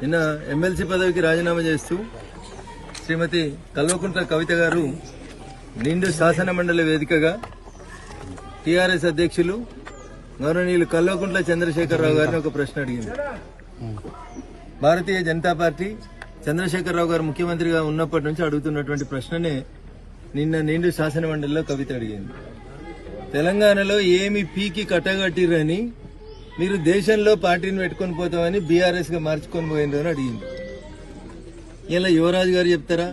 నిన్న ఎమ్మెల్సీ పదవికి రాజీనామా చేస్తూ శ్రీమతి కల్వకుంట్ల కవిత గారు నిండు శాసన మండలి వేదికగా టీఆర్ఎస్ అధ్యక్షులు గౌరవనీయులు కల్వకుంట్ల చంద్రశేఖరరావు గారిని ఒక ప్రశ్న అడిగింది. భారతీయ జనతా పార్టీ చంద్రశేఖరరావు గారు ముఖ్యమంత్రిగా ఉన్నప్పటి నుంచి అడుగుతున్నటువంటి ప్రశ్ననే నిన్న నిండు శాసన మండలిలో కవిత అడిగింది. తెలంగాణలో ఏమి పీకి కట్టగట్టిరని మీరు దేశంలో పార్టీని పెట్టుకొని పోతామని బీఆర్ఎస్ గా మార్చుకొని పోయిండ్రు అని అడిగింది. ఇలా యువరాజు గారు చెప్తారా,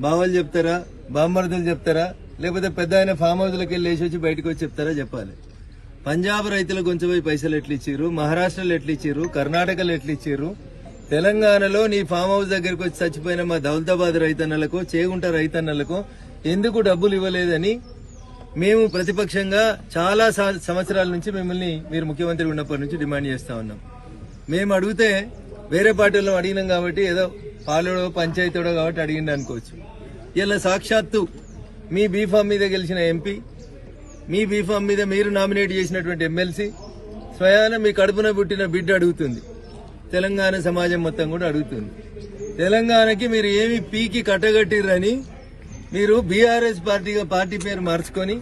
బావలు చెప్తారా, బామ్మర్దులు చెప్తారా, లేకపోతే పెద్ద ఆయన ఫామ్ హౌస్లోకి వెళ్ళి లేచి వచ్చి బయటకు వచ్చి చెప్తారా చెప్పాలి. పంజాబ్ రైతులకు కొంచెం పోయి పైసలు ఎట్లు ఇచ్చారు, మహారాష్ట్రలో ఎట్లు ఇచ్చారు, కర్ణాటకలో ఎట్లు ఇచ్చారు, తెలంగాణలో నీ ఫామ్ హౌస్ దగ్గరకు వచ్చి చచ్చిపోయిన మా దౌలతాబాద్ రైతన్నలకు, చేగుంట రైతన్నలకు ఎందుకు డబ్బులు ఇవ్వలేదని మేము ప్రతిపక్షంగా చాలా సంవత్సరాల నుంచి మిమ్మల్ని మీరు ముఖ్యమంత్రి ఉన్నప్పటి నుంచి డిమాండ్ చేస్తా ఉన్నాం. మేము అడిగితే వేరే పార్టీలో అడిగినాం కాబట్టి ఏదో పాలోడో పంచాయతీడో కాబట్టి అడిగింది అనుకోవచ్చు. ఇలా సాక్షాత్తు మీ బీఫామ్ మీద గెలిచిన ఎంపీ, మీ బీఫామ్ మీద మీరు నామినేట్ చేసినటువంటి ఎమ్మెల్సీ, స్వయాన మీ కడుపున పుట్టిన బిడ్డ అడుగుతుంది. తెలంగాణ సమాజం మొత్తం కూడా అడుగుతుంది. తెలంగాణకి మీరు ఏమి పీకి కట్టగట్టిరని మీరు బీఆర్ఎస్ పార్టీ పేరు మార్చుకొని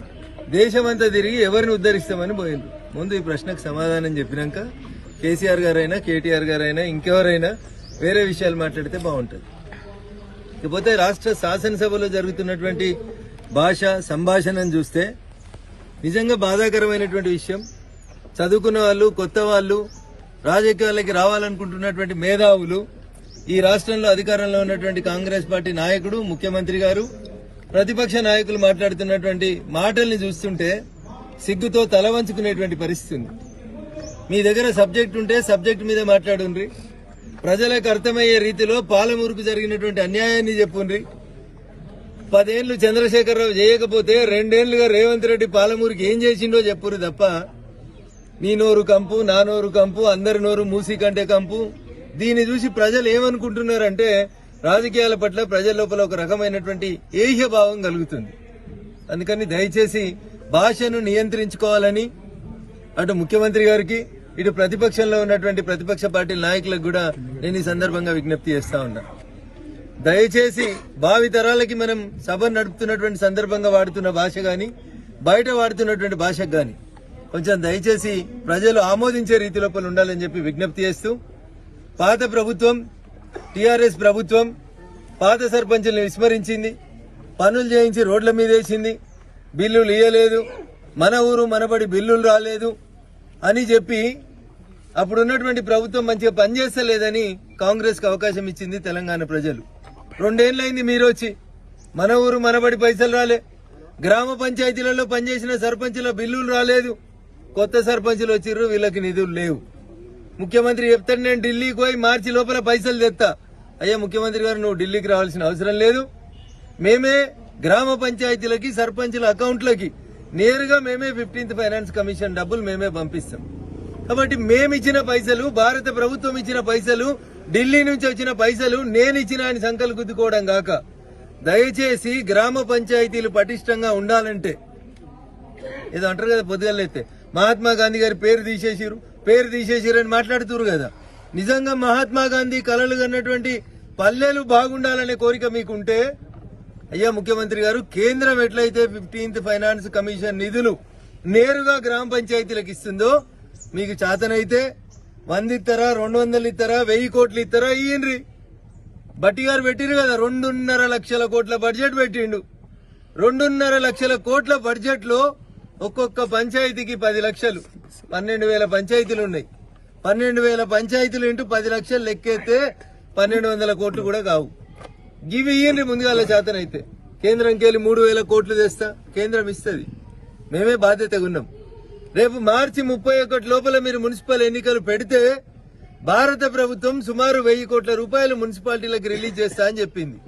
దేశమంతా తిరిగి ఎవరిని ఉద్ధరిస్తామని పోయిండ్రు. ముందు ఈ ప్రశ్నకు సమాధానం చెప్పినాక కేసీఆర్ గారైనా, కేటీఆర్ గారైనా, ఇంకెవరైనా వేరే విషయాలు మాట్లాడితే బాగుంటుంది. ఇకపోతే రాష్ట్ర శాసనసభలో జరుగుతున్నటువంటి భాష సంభాషణను చూస్తే నిజంగా బాధాకరమైనటువంటి విషయం. చదువుకున్న వాళ్ళు, కొత్త వాళ్ళు, రాజకీయాలకి రావాలనుకుంటున్నటువంటి మేధావులు, ఈ రాష్ట్రంలో అధికారంలో ఉన్నటువంటి కాంగ్రెస్ పార్టీ నాయకుడు, ముఖ్యమంత్రి గారు, ప్రతిపక్ష నాయకులు మాట్లాడుతున్నటువంటి మాటల్ని చూస్తుంటే సిగ్గుతో తల వంచుకునేటువంటి పరిస్థితి ఉంది. మీ దగ్గర సబ్జెక్ట్ ఉంటే సబ్జెక్ట్ మీద మాట్లాడుండ్రి, ప్రజలకు అర్థమయ్యే రీతిలో పాలమూరుకు జరిగినటువంటి అన్యాయాన్ని చెప్పుండ్రి. 10 ఏళ్లు చంద్రశేఖరరావు చేయకపోతే 2 ఏళ్లుగా రేవంత్ రెడ్డి పాలమూరుకి ఏం చేసిండో చెప్పురు తప్ప నీ నోరు కంపు, నా నోరు కంపు, అందరి నోరు మూసి కంటే కంపు. దీన్ని చూసి ప్రజలు ఏమనుకుంటున్నారంటే రాజకీయాల పట్ల ప్రజల లోపల ఒక రకమైనటువంటి ఏహ్య భావం కలుగుతుంది. అందుకని దయచేసి భాషను నియంత్రించుకోవాలని అటు ముఖ్యమంత్రి గారికి, ఇటు ప్రతిపక్షంలో ఉన్నటువంటి ప్రతిపక్ష పార్టీ నాయకులకు కూడా నేను ఈ సందర్భంగా విజ్ఞప్తి చేస్తా ఉన్నా. దయచేసి భావితరాలకి మనం సభ నడుపుతున్నటువంటి సందర్భంగా వాడుతున్న భాష గాని, బయట వాడుతున్నటువంటి భాషకు గాని కొంచెం దయచేసి ప్రజలు ఆమోదించే రీతి లోపల ఉండాలని చెప్పి విజ్ఞప్తి చేస్తూ, పాత ప్రభుత్వం, టీఆర్ఎస్ ప్రభుత్వం పాత సర్పంచుల్ని విస్మరించింది, పనులు చేయించి రోడ్ల మీద వేసింది, బిల్లులు ఇయ్యలేదు, మన ఊరు మనబడి బిల్లులు రాలేదు అని చెప్పి అప్పుడున్నటువంటి ప్రభుత్వం మంచిగా పనిచేస్తలేదని కాంగ్రెస్ కు అవకాశం ఇచ్చింది తెలంగాణ ప్రజలు. 2 ఏళ్లైంది మీరు వచ్చి, మన ఊరు మనబడి పైసలు రాలే, గ్రామ పంచాయతీలలో పనిచేసిన సర్పంచుల బిల్లులు రాలేదు, కొత్త సర్పంచులు వచ్చిర్రు, వీళ్ళకి నిధులు లేవు. ముఖ్యమంత్రి చెప్తాడు నేను ఢిల్లీకి పోయి మార్చి లోపల పైసలు తెస్తా. అయ్యా ముఖ్యమంత్రి గారు, నువ్వు ఢిల్లీకి రావాల్సిన అవసరం లేదు, మేమే గ్రామ పంచాయతీలకి, సర్పంచుల అకౌంట్లకి నేరుగా మేమే 15th ఫైనాన్స్ కమిషన్ డబ్బులు మేమే పంపిస్తాం. కాబట్టి మేమిచ్చిన పైసలు, భారత ప్రభుత్వం ఇచ్చిన పైసలు, ఢిల్లీ నుంచి వచ్చిన పైసలు నేను ఇచ్చిన అని సంకలు గుద్దుకోవడం గాక దయచేసి గ్రామ పంచాయతీలు పటిష్టంగా ఉండాలంటే, ఏదో అంటారు కదా పొద్దుగలైతే మహాత్మా గాంధీ గారి పేరు తీసేసిరని మాట్లాడుతున్నారు కదా. నిజంగా మహాత్మా గాంధీ కలలు కన్నటువంటి పల్లెలు బాగుండాలనే కోరిక మీకుంటే, అయ్యా ముఖ్యమంత్రి గారు, కేంద్రం ఎట్లయితే 15th ఫైనాన్స్ కమిషన్ నిధులు నేరుగా గ్రామ పంచాయతీలకు ఇస్తుందో మీకు చేతనైతే 100 ఇస్తారా, 200 ఇస్తారా, 1000 కోట్లు ఇస్తారా ఇయ్యండ్రి. బట్టి గారు పెట్టిరు కదా 2.5 లక్షల కోట్ల బడ్జెట్ పెట్టిండు. 2.5 లక్షల కోట్ల బడ్జెట్ లో ఒక్కొక్క పంచాయతీకి 10 లక్షలు, 12,000 పంచాయతీలు ఉన్నాయి. 12,000 పంచాయతీలు ఇంటూ 10 లక్షలు లెక్కేస్తే 1,200 కోట్లు కూడా కావు. గివి ఇయ్యండి ముందుగాల చేతనైతే. కేంద్రంకి వెళ్ళి 3,000 కోట్లు తెస్తా, కేంద్రం ఇస్తుంది, మేమే బాధ్యతగా ఉన్నాం. రేపు మార్చి 31 లోపల మీరు మున్సిపల్ ఎన్నికలు పెడితే భారత ప్రభుత్వం సుమారు 1,000 కోట్ల రూపాయలు మున్సిపాలిటీలకు రిలీజ్ చేస్తా అని చెప్పింది.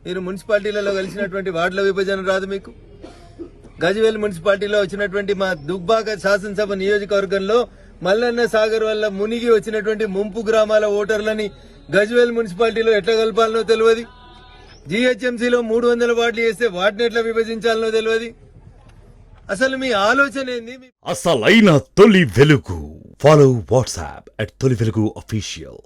మీరు మున్సిపాలిటీలలో కలిసినటువంటి వార్డుల విభజన రాదు మీకు. గజ్వేల్ మున్సిపాలిటీలో వచ్చినటువంటి మా దుబ్బాక శాసనసభ నియోజకవర్గంలో మల్లన్న సాగర్ వల్ల మునిగి వచ్చినటువంటి ముంపు గ్రామాల ఓటర్లని గజ్వేల్ మున్సిపాలిటీలో ఎట్లా కలపాలనో తెలియదు. జీహెచ్ఎంసీలో 300 వార్డులు చేస్తే వాటిని ఎట్లా విభజించాలనో తెలియదు. అసలు మీ ఆలోచన ఏంది? అసలైన తొలి వెలుగు. ఫాలో వాట్సాప్ @తొలి వెలుగు అఫీషియల్.